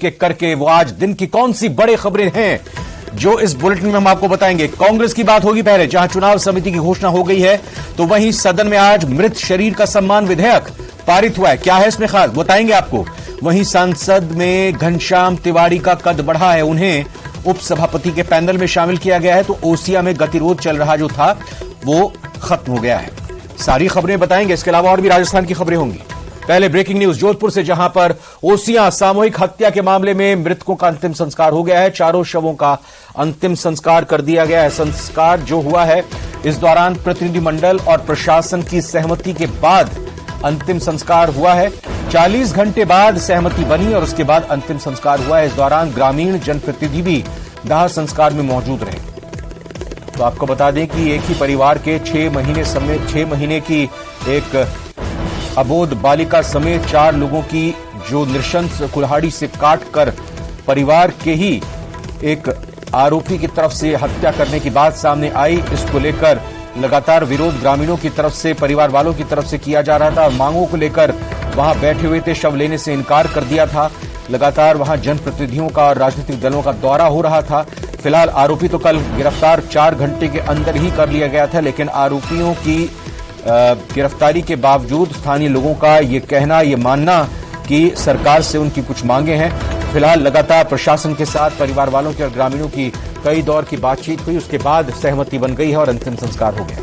के करके वो आज दिन की कौन सी बड़ी खबरें हैं जो इस बुलेटिन में हम आपको बताएंगे। कांग्रेस की बात होगी पहले, जहां चुनाव समिति की घोषणा हो गई है, तो वहीं सदन में आज मृत शरीर का सम्मान विधेयक पारित हुआ है। क्या है इसमें खास, बताएंगे आपको। वहीं संसद में घनश्याम तिवारी का कद बढ़ा है, उन्हें उपसभापति के पैनल में शामिल किया गया है। तो ओसिया में गतिरोध चल रहा जो था वो खत्म हो गया है। सारी खबरें बताएंगे, इसके अलावा और भी राजस्थान की खबरें होंगी। पहले ब्रेकिंग न्यूज जोधपुर से, जहां पर ओसियां सामूहिक हत्या के मामले में मृतकों का अंतिम संस्कार हो गया है। चारों शवों का अंतिम संस्कार कर दिया गया है। संस्कार जो हुआ है, इस दौरान प्रतिनिधिमंडल और प्रशासन की सहमति के बाद अंतिम संस्कार हुआ है। 40 घंटे बाद सहमति बनी और उसके बाद अंतिम संस्कार हुआ है। इस दौरान ग्रामीण जनप्रतिनिधि भी दाह संस्कार में मौजूद रहे। तो आपको बता दें कि एक ही परिवार के 6 महीने की एक अबोध बालिका समेत 4 लोगों की जो नृशंस कुल्हाड़ी से काटकर परिवार के ही एक आरोपी की तरफ से हत्या करने की बात सामने आई। इसको लेकर लगातार विरोध ग्रामीणों की तरफ से, परिवार वालों की तरफ से किया जा रहा था। मांगों को लेकर वहां बैठे हुए थे, शव लेने से इनकार कर दिया था। लगातार वहां जनप्रतिनिधियों का और राजनीतिक दलों का दौरा हो रहा था। फिलहाल आरोपी तो कल गिरफ्तार 4 घंटे के अंदर ही कर लिया गया था, लेकिन आरोपियों की गिरफ्तारी के बावजूद स्थानीय लोगों का ये कहना, ये मानना कि सरकार से उनकी कुछ मांगे हैं। फिलहाल लगातार प्रशासन के साथ परिवार वालों के और ग्रामीणों की कई दौर की बातचीत हुई, उसके बाद सहमति बन गई है और अंतिम संस्कार हो गया।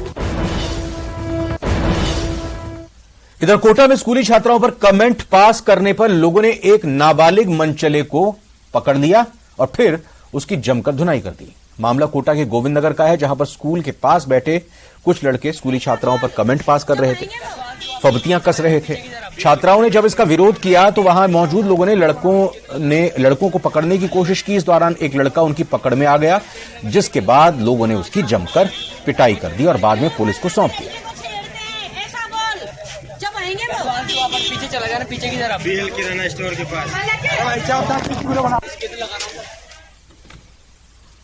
इधर कोटा में स्कूली छात्राओं पर कमेंट पास करने पर लोगों ने एक नाबालिग मनचले को पकड़ लिया और फिर उसकी जमकर धुनाई कर दी। मामला कोटा के गोविंद नगर का है, जहां पर स्कूल के पास बैठे कुछ लड़के स्कूली छात्राओं पर कमेंट पास कर रहे थे, फबतियां कस रहे थे। छात्राओं ने जब इसका विरोध किया तो वहां मौजूद लोगों ने लड़कों को पकड़ने की कोशिश की। इस दौरान एक लड़का उनकी पकड़ में आ गया, जिसके बाद लोगों ने उसकी जमकर पिटाई कर दी और बाद में पुलिस को सौंप दिया। पीछे चला गया ना, पीछे की तरफ बीएल किराना स्टोर के पास।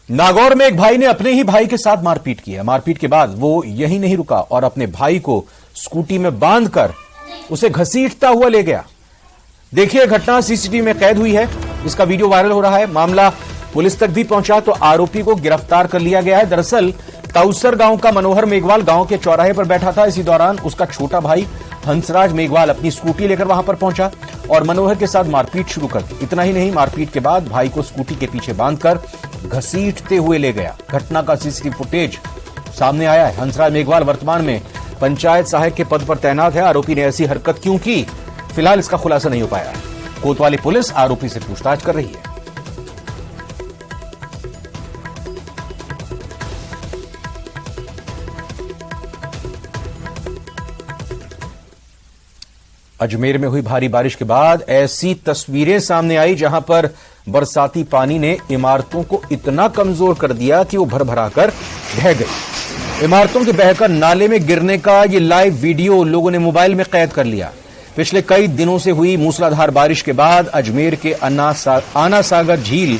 नागौर में एक भाई ने अपने ही भाई के साथ मारपीट की है। मारपीट के बाद वो यहीं नहीं रुका और अपने भाई को स्कूटी में बांधकर उसे घसीटता हुआ ले गया। देखिए, घटना सीसीटीवी में कैद हुई है। इसका वीडियो वायरल हो रहा है। मामला पुलिस तक भी पहुंचा तो आरोपी को गिरफ्तार कर लिया गया है। दरअसल तौसर गांव का मनोहर मेघवाल गांव के चौराहे पर बैठा था। इसी दौरान उसका छोटा भाई हंसराज मेघवाल अपनी स्कूटी लेकर वहां पर पहुंचा और मनोहर के साथ मारपीट शुरू कर दी। इतना ही नहीं, मारपीट के बाद भाई को स्कूटी के पीछे बांधकर घसीटते हुए ले गया। घटना का सीसीटीवी फुटेज सामने आया है। हंसराज मेघवाल वर्तमान में पंचायत सहायक के पद पर तैनात है। आरोपी ने ऐसी हरकत क्यों की, फिलहाल इसका खुलासा नहीं हो पाया है। कोतवाली पुलिस आरोपी से पूछताछ कर रही है। अजमेर में हुई भारी बारिश के बाद ऐसी तस्वीरें सामने आई जहां पर बरसाती पानी ने इमारतों को इतना कमजोर कर दिया कि वो भर-भराकर ढह गई। इमारतों के बहकर नाले में गिरने का ये लाइव वीडियो लोगों ने मोबाइल में कैद कर लिया। पिछले कई दिनों से हुई मूसलाधार बारिश के बाद अजमेर के आना सागर झील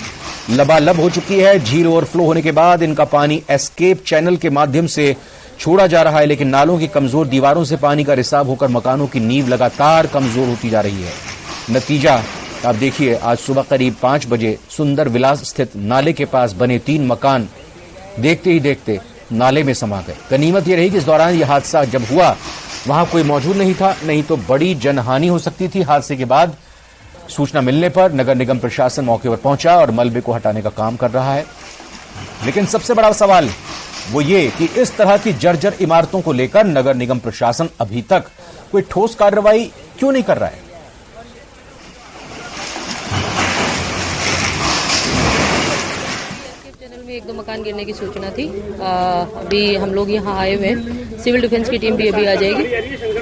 लबालब हो चुकी है। झील ओवरफ्लो होने के बाद इनका पानी एस्केप चैनल के माध्यम से छोड़ा जा रहा है, लेकिन नालों की कमजोर दीवारों से पानी का रिसाव होकर मकानों की नींव लगातार कमजोर होती जा रही है। नतीजा आप देखिए, आज सुबह करीब 5 बजे सुंदर विलास स्थित नाले के पास बने 3 मकान देखते ही देखते नाले में समा गए। गनीमत यह रही कि इस दौरान यह हादसा जब हुआ वहां कोई मौजूद नहीं था, नहीं तो बड़ी जनहानि हो सकती थी। हादसे के बाद सूचना मिलने पर नगर निगम प्रशासन मौके पर पहुंचा और मलबे को हटाने का काम कर रहा है। लेकिन सबसे बड़ा सवाल वो ये कि इस तरह की जर्जर इमारतों को लेकर नगर निगम प्रशासन अभी तक कोई ठोस कार्रवाई क्यों नहीं कर रहा है। चैनल में 1-2 मकान गिरने की सूचना थी। अभी हम लोग यहाँ आए हुए हैं, सिविल डिफेंस की टीम भी अभी आ जाएगी।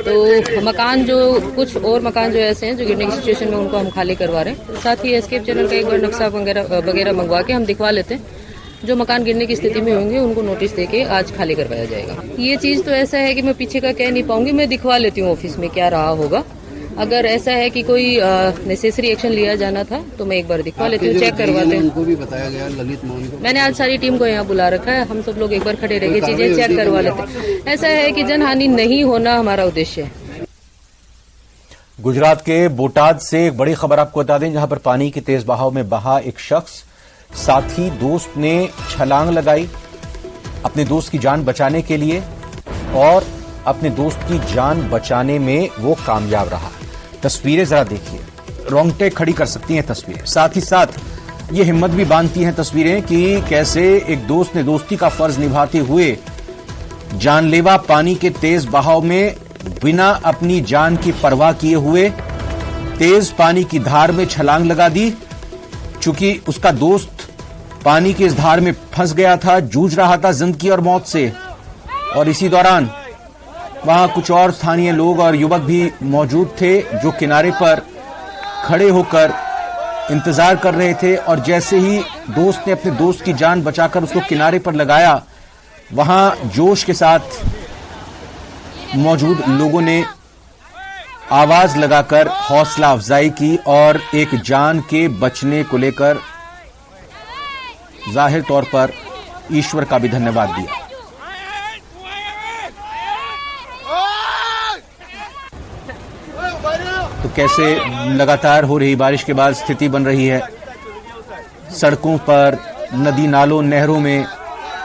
तो मकान जो कुछ और मकान जो ऐसे हैं जो गिरने की सिचुएशन में, उनको हम खाली करवा रहे हैं। साथ ही एस्केप चैनल का एक बार नक्शा वगैरह मंगवा के हम दिखवा लेते हैं। जो मकान गिरने की स्थिति में होंगे उनको नोटिस देके आज खाली करवाया जाएगा। ये चीज तो ऐसा है कि मैं पीछे का कह नहीं पाऊंगी, मैं दिखवा लेती हूँ ऑफिस में क्या रहा होगा। अगर ऐसा है कि कोई नेसेसरी एक्शन लिया जाना था तो मैं एक बार दिखवा लेती हूँ, चेक करवाते हैं। उनको भी बताया गया, ललित मोहन को मैंने आज सारी टीम को यहाँ बुला रखा है। हम सब लोग एक बार खड़े रह के चीजें चेक करवा लेते हैं। ऐसा है कि जनहानि नहीं होना हमारा उद्देश्य है। गुजरात के बोटाद से एक बड़ी खबर आपको बता दें, जहां पर पानी के तेज बहाव में बहा एक शख्स, साथी दोस्त ने छलांग लगाई अपने दोस्त की जान बचाने के लिए और अपने दोस्त की जान बचाने में वो कामयाब रहा। तस्वीरें जरा देखिए, रोंगटे खड़ी कर सकती हैं तस्वीरें। साथ ही साथ ये हिम्मत भी बांधती हैं तस्वीरें कि कैसे एक दोस्त ने दोस्ती का फर्ज निभाते हुए जानलेवा पानी के तेज बहाव में बिना अपनी जान की परवाह किए हुए तेज पानी की धार में छलांग लगा दी। चूंकि उसका दोस्त पानी की इस धार में फंस गया था, जूझ रहा था जिंदगी और मौत से, और इसी दौरान वहां कुछ और स्थानीय लोग और युवक भी मौजूद थे जो किनारे पर खड़े होकर इंतजार कर रहे थे। और जैसे ही दोस्त ने अपने दोस्त की जान बचाकर उसको किनारे पर लगाया, वहां जोश के साथ मौजूद लोगों ने आवाज लगाकर हौसला अफजाई की और एक जान के बचने को लेकर जाहिर तौर पर ईश्वर का भी धन्यवाद दिया। तो कैसे लगातार हो रही बारिश के बाद स्थिति बन रही है, सड़कों पर, नदी नालों, नहरों में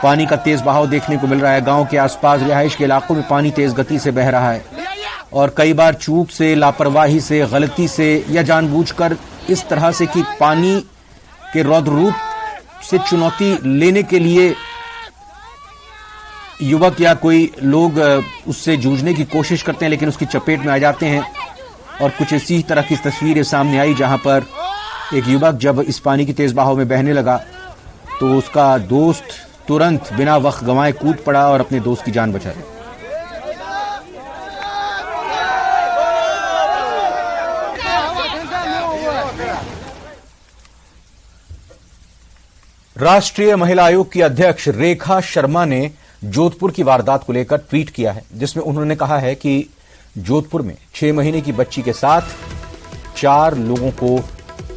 पानी का तेज बहाव देखने को मिल रहा है। गांव के आसपास रिहाइश के इलाकों में पानी तेज गति से बह रहा है और कई बार चूक से, लापरवाही से, गलती से या जानबूझकर इस तरह से कि पानी के रौद्र रूप से चुनौती लेने के लिए युवक या कोई लोग उससे जूझने की कोशिश करते हैं, लेकिन उसकी चपेट में आ जाते हैं। और कुछ इसी तरह की तस्वीरें सामने आई जहां पर एक युवक जब इस पानी की तेज बहाव में बहने लगा तो उसका दोस्त तुरंत बिना वक्त गंवाए कूद पड़ा और अपने दोस्त की जान बचाई। राष्ट्रीय महिला आयोग की अध्यक्ष रेखा शर्मा ने जोधपुर की वारदात को लेकर ट्वीट किया है, जिसमें उन्होंने कहा है कि जोधपुर में 6 महीने की बच्ची के साथ 4 लोगों को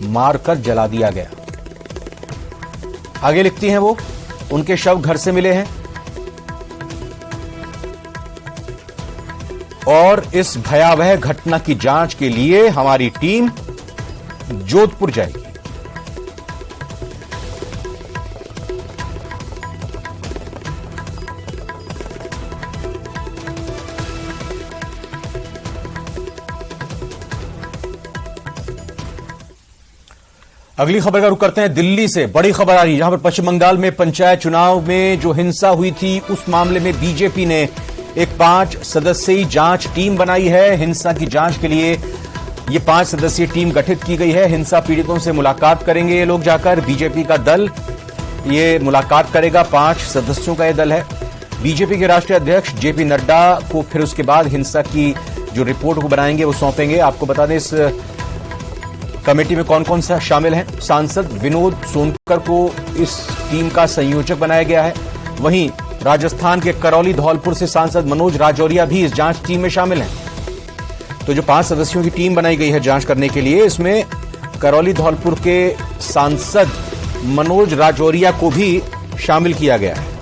मारकर जला दिया गया। आगे लिखती हैं वो, उनके शव घर से मिले हैं और इस भयावह घटना की जांच के लिए हमारी टीम जोधपुर जाएगी। अगली खबर का रुख करते हैं दिल्ली से। बड़ी खबर आ रही है, जहां पर पश्चिम बंगाल में पंचायत चुनाव में जो हिंसा हुई थी उस मामले में बीजेपी ने एक 5 सदस्यीय जांच टीम बनाई है। हिंसा की जांच के लिए ये 5 सदस्यीय टीम गठित की गई है। हिंसा पीड़ितों से मुलाकात करेंगे ये लोग जाकर। बीजेपी का दल ये मुलाकात करेगा, 5 सदस्यों का ये दल है। बीजेपी के राष्ट्रीय अध्यक्ष जेपी नड्डा को फिर उसके बाद हिंसा की जो रिपोर्ट को बनाएंगे वो सौंपेंगे। आपको बता दें इस कमेटी में कौन कौन सा शामिल हैं। सांसद विनोद सोनकर को इस टीम का संयोजक बनाया गया है। वहीं राजस्थान के करौली धौलपुर से सांसद मनोज राजौरिया भी इस जांच टीम में शामिल हैं। तो जो 5 सदस्यों की टीम बनाई गई है जांच करने के लिए, इसमें करौली धौलपुर के सांसद मनोज राजौरिया को भी शामिल किया गया है।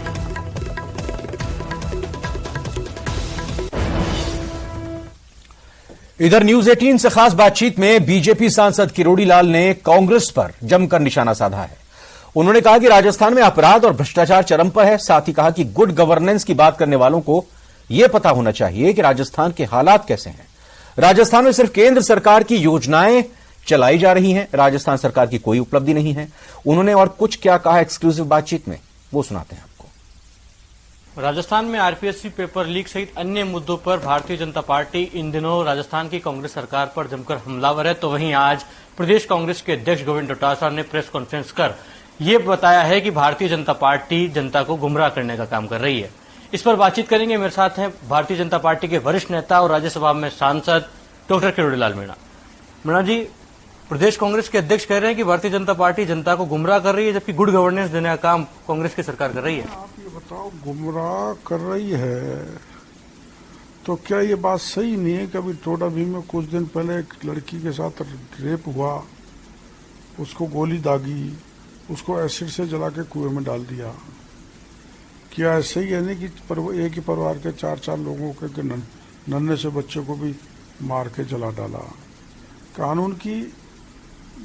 इधर न्यूज 18 से खास बातचीत में बीजेपी सांसद किरोड़ी लाल ने कांग्रेस पर जमकर निशाना साधा है। उन्होंने कहा कि राजस्थान में अपराध और भ्रष्टाचार चरम पर है। साथ ही कहा कि गुड गवर्नेंस की बात करने वालों को यह पता होना चाहिए कि राजस्थान के हालात कैसे हैं। राजस्थान में सिर्फ केंद्र सरकार की योजनाएं चलाई जा रही हैं, राजस्थान सरकार की कोई उपलब्धि नहीं है। उन्होंने और कुछ क्या कहा एक्सक्लूसिव बातचीत में, वो सुनाते हैं आपको। राजस्थान में आरपीएससी पेपर लीक सहित अन्य मुद्दों पर भारतीय जनता पार्टी इन दिनों राजस्थान की कांग्रेस सरकार पर जमकर हमलावर है। तो वहीं आज प्रदेश कांग्रेस के अध्यक्ष गोविंद डोटासरा ने प्रेस कॉन्फ्रेंस कर ये बताया है कि भारतीय जनता पार्टी जनता को गुमराह करने का काम कर रही है। इस पर बातचीत करेंगे। मेरे साथ हैं भारतीय जनता पार्टी के वरिष्ठ नेता और राज्यसभा में सांसद डॉक्टर किरोड़ी लाल मीणा। मीणा जी, प्रदेश कांग्रेस के अध्यक्ष कह रहे हैं कि भारतीय जनता पार्टी जनता को गुमराह कर रही है, जबकि गुड गवर्नेंस देने का काम कांग्रेस की सरकार कर रही है। आप ये बताओ, गुमराह कर रही है तो क्या ये बात सही नहीं है कि अभी टोडाभी में कुछ दिन पहले एक लड़की के साथ रेप हुआ, उसको गोली दागी, उसको एसिड से जला के कुएं में डाल दिया। क्या ऐसे ही है नहीं कि एक ही परिवार के 4-4 लोगों के नन्हे से बच्चे को भी मार के जला डाला। कानून की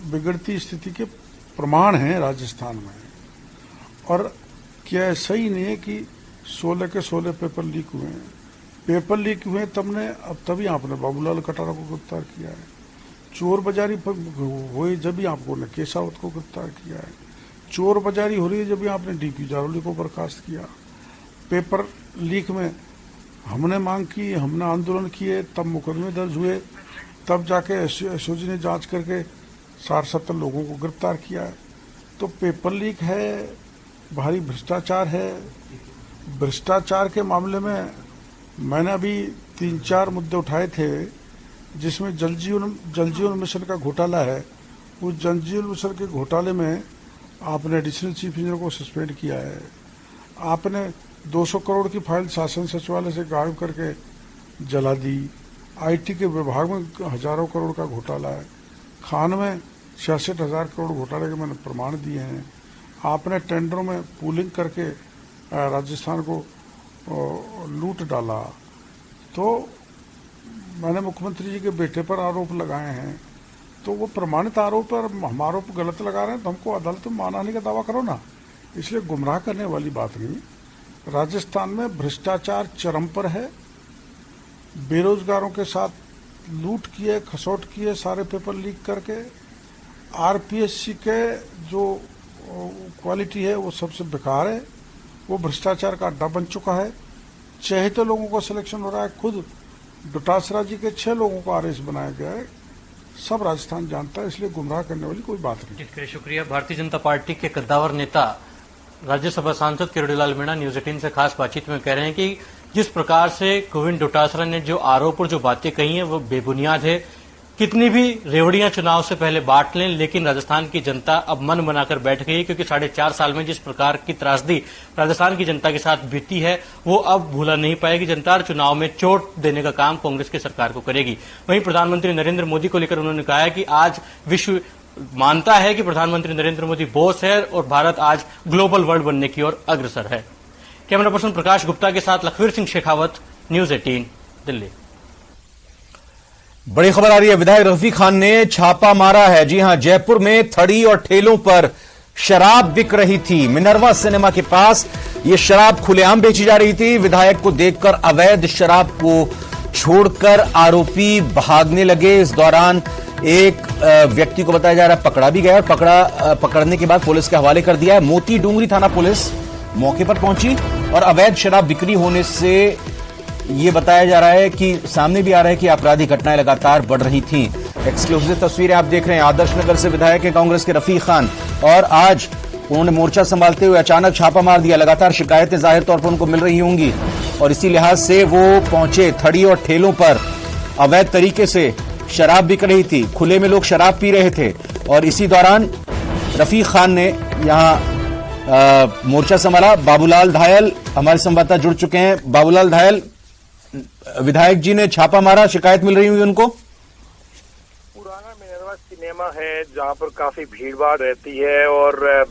बिगड़ती स्थिति के प्रमाण हैं राजस्थान में। और क्या सही नहीं है कि 16 के 16 पेपर लीक हुए हैं? पेपर लीक हुए तभी आपने बाबूलाल कटारा को गिरफ्तार किया है। चोर बाजारी हुई जब भी आपको ने केसावत को गिरफ्तार किया है। चोर बाजारी हो रही है जब भी आपने डीपी जारोली को बर्खास्त किया। पेपर लीक में हमने मांग की, हमने आंदोलन किए, तब मुकदमे दर्ज हुए, तब जाके एसओजी ने जांच करके 60-70 लोगों को गिरफ्तार किया है। तो पेपर लीक है, भारी भ्रष्टाचार है। भ्रष्टाचार के मामले में मैंने अभी 3-4 मुद्दे उठाए थे, जिसमें जल जीवन मिशन का घोटाला है। उस जल जीवन मिशन के घोटाले में आपने एडिशनल चीफ इंजीनियर को सस्पेंड किया है। आपने 200 करोड़ की फाइल शासन सचिवालय से गायब करके जला दी। आईटी के विभाग में हजारों करोड़ का घोटाला है। खान में 66,000 करोड़ घोटाले के मैंने प्रमाण दिए हैं। आपने टेंडरों में पूलिंग करके राजस्थान को लूट डाला। तो मैंने मुख्यमंत्री जी के बेटे पर आरोप लगाए हैं, तो वो प्रमाणित आरोप पर हम आरोप गलत लगा रहे हैं, तो हमको अदालत में मानहानि का दावा करो ना। इसलिए गुमराह करने वाली बात नहीं। राजस्थान में भ्रष्टाचार चरम पर है। बेरोजगारों के साथ लूट किए, खसोट किए, सारे पेपर लीक करके। आरपीएससी के जो क्वालिटी है वो सबसे बेकार है। वो भ्रष्टाचार का अड्डा बन चुका है। चहेते लोगों का सिलेक्शन हो रहा है। खुद डोटासरा जी के 6 लोगों को आरएस बनाया गया है। सब राजस्थान जानता है, इसलिए गुमराह करने वाली कोई बात नहीं। इसके लिए शुक्रिया। भारतीय जनता पार्टी के कद्दावर नेता राज्यसभा सांसद किरोड़ीलाल मीणा न्यूज 18 से खास बातचीत में कह रहे हैं कि जिस प्रकार से गोविंद डोटासरा ने जो आरोप और जो बातें कही हैं वो बेबुनियाद है। कितनी भी रेवड़ियां चुनाव से पहले बांट लें, लेकिन राजस्थान की जनता अब मन बनाकर बैठ गई है, क्योंकि 4.5 साल में जिस प्रकार की त्रासदी राजस्थान की जनता के साथ बीती है वो अब भूला नहीं पाएगी जनता। और चुनाव में चोट देने का काम कांग्रेस की सरकार को करेगी। वहीं प्रधानमंत्री नरेंद्र मोदी को लेकर उन्होंने कहा है कि आज विश्व मानता है कि प्रधानमंत्री नरेंद्र मोदी बॉस है और भारत आज ग्लोबल वर्ल्ड बनने की ओर अग्रसर है। कैमरा पर्सन प्रकाश गुप्ता के साथ लखवीर सिंह शेखावत, न्यूज 18 दिल्ली। बड़ी खबर आ रही है, विधायक रफी खान ने छापा मारा है। जी हां, जयपुर में थड़ी और ठेलों पर शराब बिक रही थी। मिनर्वा सिनेमा के पास यह शराब खुलेआम बेची जा रही थी। विधायक को देखकर अवैध शराब को छोड़कर आरोपी भागने लगे। इस दौरान एक व्यक्ति को बताया जा रहा है पकड़ा भी गया और पकड़ने के बाद पुलिस के हवाले कर दिया है। मोती डूंगरी थाना पुलिस मौके पर पहुंची और अवैध शराब बिक्री होने से ये बताया जा रहा है कि सामने भी आ रहा है कि आपराधिक घटनाएं लगातार बढ़ रही थीं। एक्सक्लूसिव तस्वीरें आप देख रहे हैं। आदर्श नगर से विधायक है कांग्रेस के रफी खान, और आज उन्होंने मोर्चा संभालते हुए अचानक छापा मार दिया। लगातार शिकायतें जाहिर तौर पर उनको मिल रही होंगी और इसी लिहाज से वो पहुंचे। थड़ी और ठेलों पर अवैध तरीके से शराब बिक रही थी, खुले में लोग शराब पी रहे थे और इसी दौरान रफी खान ने यहां मोर्चा संभाला। बाबूलाल धायल हमारे संवाददाता जुड़ चुके हैं। बाबूलाल धायल, विधायक जी ने छापा मारा, शिकायत मिल रही हुई उनको। पुराना मिनर्वा सिनेमा है जहाँ पर काफी भीड़ भाड़ रहती है और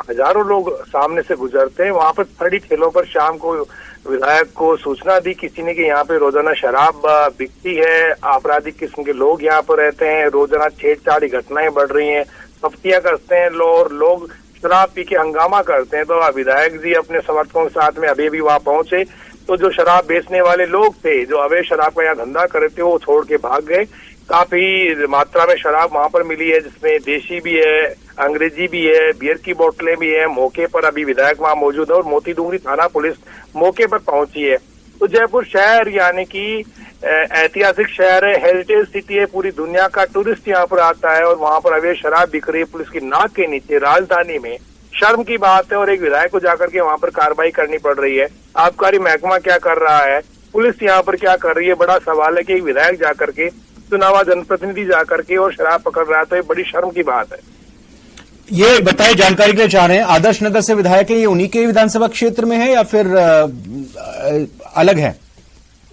हजारों लोग सामने से गुजरते हैं। वहाँ पर थड़ी ठेलों पर शाम को विधायक को सूचना दी किसी ने कि यहाँ पे रोजाना शराब बिकती है, आपराधिक किस्म के लोग यहाँ पर रहते हैं, रोजाना छेड़छाड़ घटनाएं बढ़ रही हैं, तफ्तियां करते हैं लोग शराब पी के हंगामा करते हैं। तो विधायक जी अपने समर्थकों के साथ में अभी भी वहाँ पहुंचे तो जो शराब बेचने वाले लोग थे, जो अवैध शराब का यहाँ धंधा कर रहे थे, वो छोड़ के भाग गए। काफी मात्रा में शराब वहां पर मिली है, जिसमें देशी भी है, अंग्रेजी भी है, बियर की बोतलें भी है। मौके पर अभी विधायक वहां मौजूद है और मोती डूंगरी थाना पुलिस मौके पर पहुंची है। तो जयपुर शहर यानी कि ऐतिहासिक शहर है, हेरिटेज सिटी है, पूरी दुनिया का टूरिस्ट यहाँ पर आता है और वहां पर अवैध शराब बिक रही है पुलिस की नाक के नीचे राजधानी में। शर्म की बात है और एक विधायक को जाकर के वहां पर कार्रवाई करनी पड़ रही है। आबकारी महकमा क्या कर रहा है, पुलिस यहाँ पर क्या कर रही है, बड़ा सवाल है कि एक विधायक जाकर के, चुनावा जनप्रतिनिधि जाकर के और शराब पकड़ रहा है, तो ये बड़ी शर्म की बात है। ये बताइए, जानकारी के लिए चाह रहे हैं, आदर्श नगर से विधायक है, ये उन्हीं के विधानसभा क्षेत्र में है या फिर अलग है?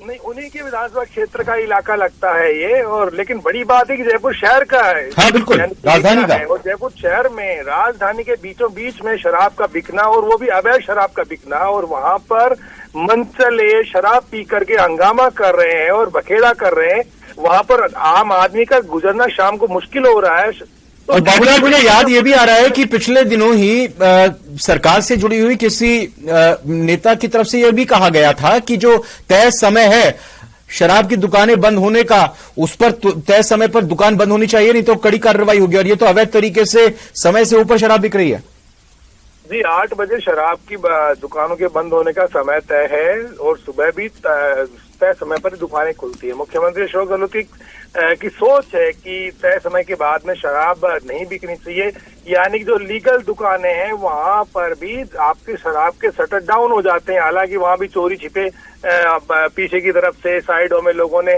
नहीं, उन्हीं के विधानसभा क्षेत्र का इलाका लगता है ये, और लेकिन बड़ी बात है कि जयपुर शहर का है। हाँ बिल्कुल, राजधानी का। और जयपुर शहर में राजधानी के बीचों बीच में शराब का बिकना, और वो भी अवैध शराब का बिकना, और वहां पर मनचले शराब पी करके हंगामा कर रहे हैं और बखेड़ा कर रहे हैं। वहां पर आम आदमी का गुजरना शाम को मुश्किल हो रहा है। और बाबूलाल, मुझे याद ये भी आ रहा है कि पिछले दिनों ही सरकार से जुड़ी हुई किसी नेता की तरफ से यह भी कहा गया था कि जो तय समय है शराब की दुकानें बंद होने का, उस पर तय समय पर दुकान बंद होनी चाहिए, नहीं तो कड़ी कार्रवाई होगी। और ये तो अवैध तरीके से समय से ऊपर शराब बिक रही है। जी, 8 बजे शराब की दुकानों के बंद होने का समय तय है, और सुबह भी तय समय पर दुकानें खुलती है। मुख्यमंत्री अशोक गहलोत की सोच है कि तय समय के बाद में शराब नहीं बिकनी चाहिए, यानी कि जो लीगल दुकानें हैं वहां पर भी आपके शराब के शटर डाउन हो जाते हैं। हालांकि वहां भी चोरी छिपे पीछे की तरफ से साइडों में लोगों ने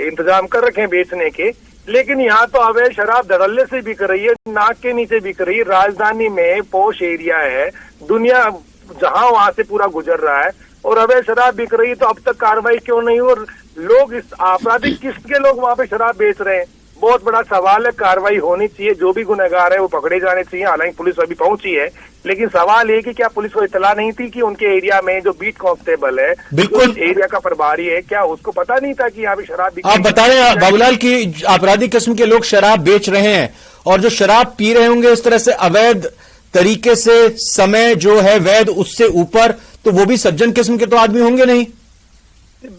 इंतजाम कर रखे हैं बेचने के, लेकिन यहाँ तो अवैध शराब धड़ल्ले से बिक रही है, नाक के नीचे बिक रही है। राजधानी में पोश एरिया है, दुनिया जहां वहां से पूरा गुजर रहा है, और अवैध शराब बिक रही है। तो अब तक कार्रवाई क्यों नहीं हुई? और लोग इस आपराधिक किस्त के लोग वहां पे शराब बेच रहे हैं। बहुत बड़ा सवाल है, कार्रवाई होनी चाहिए, जो भी गुनहगार है वो पकड़े जाने चाहिए। हालांकि पुलिस अभी पहुंची है, लेकिन सवाल ये कि क्या पुलिस को इतला नहीं थी कि उनके एरिया में जो बीट कांस्टेबल है, बिल्कुल एरिया का प्रभारी है, क्या उसको पता नहीं था कि यहाँ पे शराब बिक? आप बता रहे हैं बाबूलाल की आपराधिक किस्म के लोग शराब बेच रहे हैं, और जो शराब पी रहे होंगे इस तरह से अवैध तरीके से, समय जो है वैध उससे ऊपर, तो वो भी सज्जन किस्म के तो आदमी होंगे नहीं।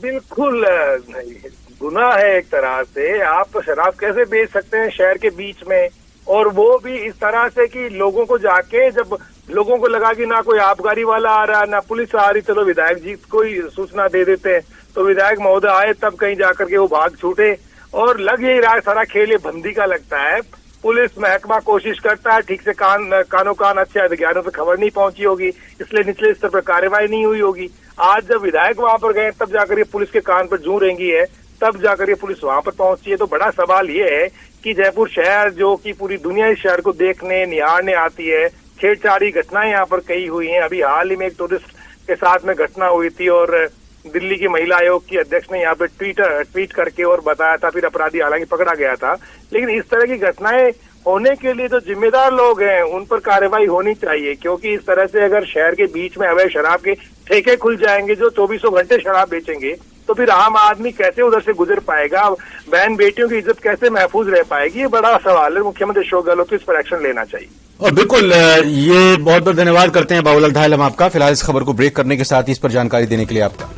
बिल्कुल नहीं, गुनाह है एक तरह से। आप शराब कैसे बेच सकते हैं शहर के बीच में, और वो भी इस तरह से कि लोगों को जाके, जब लोगों को लगा कि ना कोई आबकारी वाला आ रहा ना पुलिस आ रही, चलो विधायक जी को ही सूचना दे देते हैं, तो विधायक महोदय आए तब कहीं जाकर के वो भाग छूटे। और लग यही रहा है सारा खेल ये बंदी का लगता है। पुलिस महकमा कोशिश करता है, ठीक से कानो कान अच्छे अधिकारियों पे खबर नहीं पहुंची होगी, इसलिए निचले स्तर पर कार्रवाई नहीं हुई होगी। आज जब विधायक वहां पर गए तब जाकर ये पुलिस के कान पर जू रेंगी है, तब जाकर ये पुलिस वहां पर पहुंची है। तो बड़ा सवाल ये है कि जयपुर शहर, जो कि पूरी दुनिया इस शहर को देखने निहारने आती है, छेड़छाड़ी घटनाएं यहाँ पर कई हुई हैं। अभी हाल ही में एक टूरिस्ट के साथ में घटना हुई थी, और दिल्ली की महिला आयोग की अध्यक्ष ने यहाँ पे ट्वीट करके और बताया था, फिर अपराधी हालांकि पकड़ा गया था। लेकिन इस तरह की घटनाएं होने के लिए जो जिम्मेदार लोग हैं उन पर कार्रवाई होनी चाहिए, क्योंकि इस तरह से अगर शहर के बीच में अवैध शराब के ठेके खुल जाएंगे जो 2400 घंटे शराब बेचेंगे, तो फिर आम आदमी कैसे उधर से गुजर पाएगा? बहन बेटियों की इज्जत कैसे महफूज रह पाएगी? ये बड़ा सवाल है। मुख्यमंत्री अशोक गहलोत को इस पर एक्शन लेना चाहिए। और बिल्कुल, ये बहुत बहुत धन्यवाद करते हैं बाबूलाल धायल हम आपका, फिलहाल इस खबर को ब्रेक करने के साथ ही इस पर जानकारी देने के लिए आपका।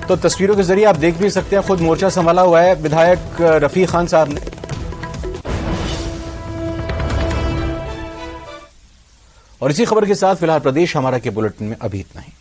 तो तस्वीरों के जरिए आप देख भी सकते हैं, खुद मोर्चा संभाला हुआ है विधायक रफीक खान साहब ने। और इसी खबर के साथ फिलहाल प्रदेश हमारा के बुलेटिन में अभी इतना ही।